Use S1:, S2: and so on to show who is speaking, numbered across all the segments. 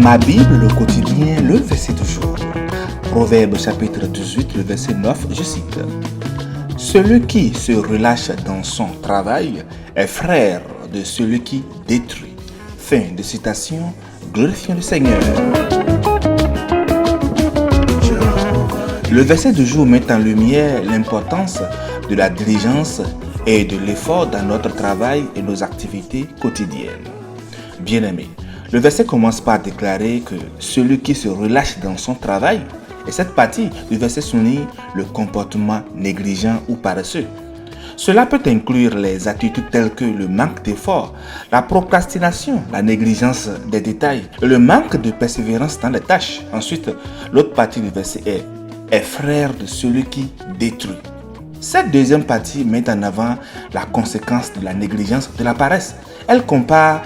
S1: Ma Bible, le quotidien, le verset du jour. Proverbe chapitre 18, le verset 9, je cite. Celui qui se relâche dans son travail est frère de celui qui détruit. Fin de citation, glorifions le Seigneur. Le verset du jour met en lumière l'importance de la diligence et de l'effort dans notre travail et nos activités quotidiennes. Bien-aimés, le verset commence par déclarer que celui qui se relâche dans son travail, et cette partie du verset souligne le comportement négligent ou paresseux. Cela peut inclure les attitudes telles que le manque d'effort, la procrastination, la négligence des détails et le manque de persévérance dans les tâches. Ensuite, l'autre partie du verset est frère de celui qui détruit. Cette deuxième partie met en avant la conséquence de la négligence, de la paresse. Elle compare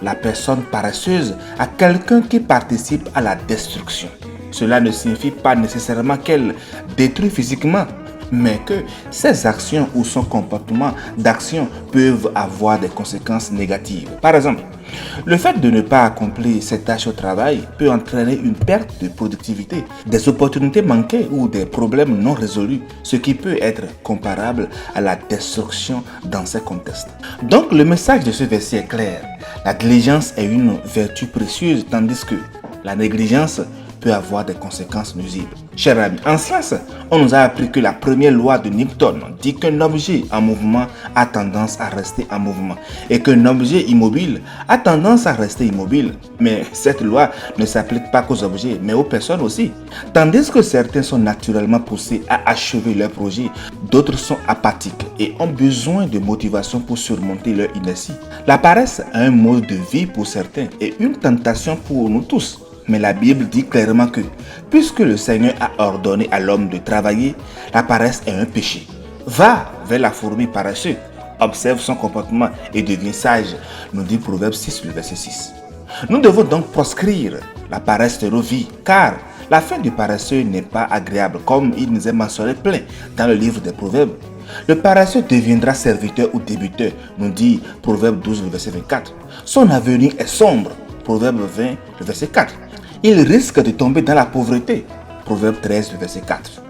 S1: la personne paresseuse à quelqu'un qui participe à la destruction. Cela ne signifie pas nécessairement qu'elle détruit physiquement, mais que ses actions ou son comportement d'action peuvent avoir des conséquences négatives. Par exemple, le fait de ne pas accomplir ses tâches au travail peut entraîner une perte de productivité, des opportunités manquées ou des problèmes non résolus, ce qui peut être comparable à la destruction dans ces contextes. Donc le message de ce verset est clair. La diligence est une vertu précieuse tandis que la négligence peut avoir des conséquences nuisibles. Chers amis, en science, on nous a appris que la première loi de Newton dit qu'un objet en mouvement a tendance à rester en mouvement et qu'un objet immobile a tendance à rester immobile. Mais cette loi ne s'applique pas qu'aux objets, mais aux personnes aussi. Tandis que certains sont naturellement poussés à achever leur projet, d'autres sont apathiques et ont besoin de motivation pour surmonter leur inertie. La paresse est un mode de vie pour certains et une tentation pour nous tous. Mais la Bible dit clairement que, puisque le Seigneur a ordonné à l'homme de travailler, la paresse est un péché. Va vers la fourmi paresseuse, observe son comportement et deviens sage, nous dit Proverbe 6, le verset 6. Nous devons donc proscrire la paresse de nos vies, car la fin du paresseux n'est pas agréable, comme il nous est mentionné plein dans le livre des Proverbes. Le paresseux deviendra serviteur ou débiteur, nous dit Proverbe 12, le verset 24. Son avenir est sombre, Proverbe 20, le verset 4. Il risque de tomber dans la pauvreté. Proverbe 13, le verset 4.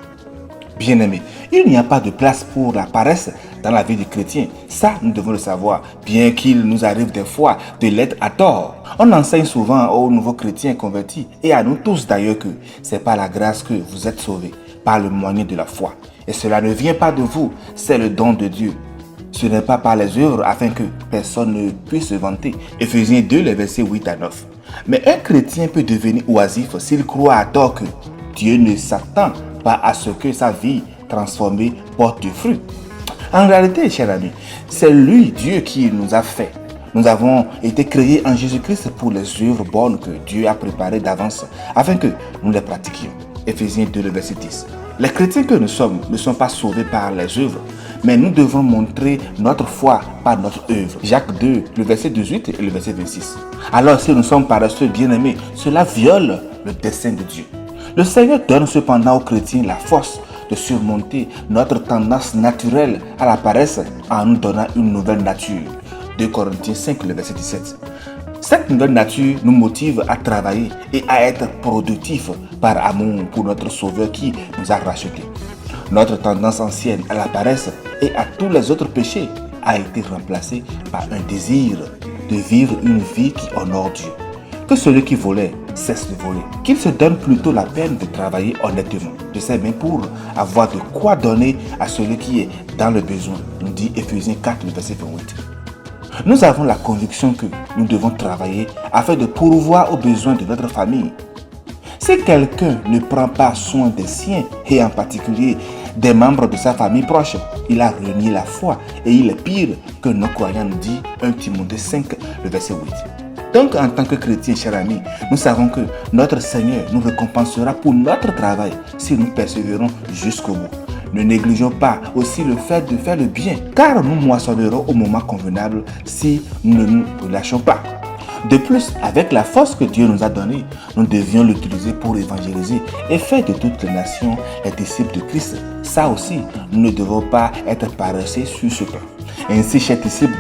S1: Bien-aimés, il n'y a pas de place pour la paresse dans la vie du chrétien. Ça, nous devons le savoir, bien qu'il nous arrive des fois de l'être à tort. On enseigne souvent aux nouveaux chrétiens convertis, et à nous tous d'ailleurs, que c'est par la grâce que vous êtes sauvés, par le moyen de la foi. Et cela ne vient pas de vous, c'est le don de Dieu. Ce n'est pas par les œuvres afin que personne ne puisse se vanter. Éphésiens 2, les versets 8 à 9. Mais un chrétien peut devenir oisif s'il croit à tort que Dieu ne s'attend pas à ce que sa vie transformée porte du fruit. En réalité, chers amis, c'est lui, Dieu, qui nous a fait. Nous avons été créés en Jésus-Christ pour les œuvres bonnes que Dieu a préparées d'avance afin que nous les pratiquions. Éphésiens 2, le verset 10. Les chrétiens que nous sommes ne sont pas sauvés par les œuvres, mais nous devons montrer notre foi par notre œuvre. Jacques 2, le verset 18 et le verset 26. Alors si nous sommes paresseux bien-aimés, cela viole le dessein de Dieu. Le Seigneur donne cependant aux chrétiens la force de surmonter notre tendance naturelle à la paresse en nous donnant une nouvelle nature. 2 Corinthiens 5, le verset 17. Cette nouvelle nature nous motive à travailler et à être productifs par amour pour notre Sauveur qui nous a rachetés. Notre tendance ancienne à la paresse et à tous les autres péchés a été remplacée par un désir de vivre une vie qui honore Dieu. Que celui qui volait cesse de voler, qu'il se donne plutôt la peine de travailler honnêtement. Je sais bien pour avoir de quoi donner à celui qui est dans le besoin, nous dit Éphésiens 4, le verset 28. Nous avons la conviction que nous devons travailler afin de pourvoir aux besoins de notre famille. Si quelqu'un ne prend pas soin des siens, et en particulier des membres de sa famille proche, il a renié la foi et il est pire que nos croyants, nous dit 1 Timothée 5, le verset 8. Donc en tant que chrétiens, chers amis, nous savons que notre Seigneur nous récompensera pour notre travail si nous persévérons jusqu'au bout. Ne négligeons pas aussi le fait de faire le bien, car nous moissonnerons au moment convenable si nous ne nous relâchons pas. De plus, avec la force que Dieu nous a donnée, nous devions l'utiliser pour évangéliser et faire de toutes les nations les disciples de Christ. Ça aussi, nous ne devons pas être paresseux sur ce plan. Ainsi, chers disciples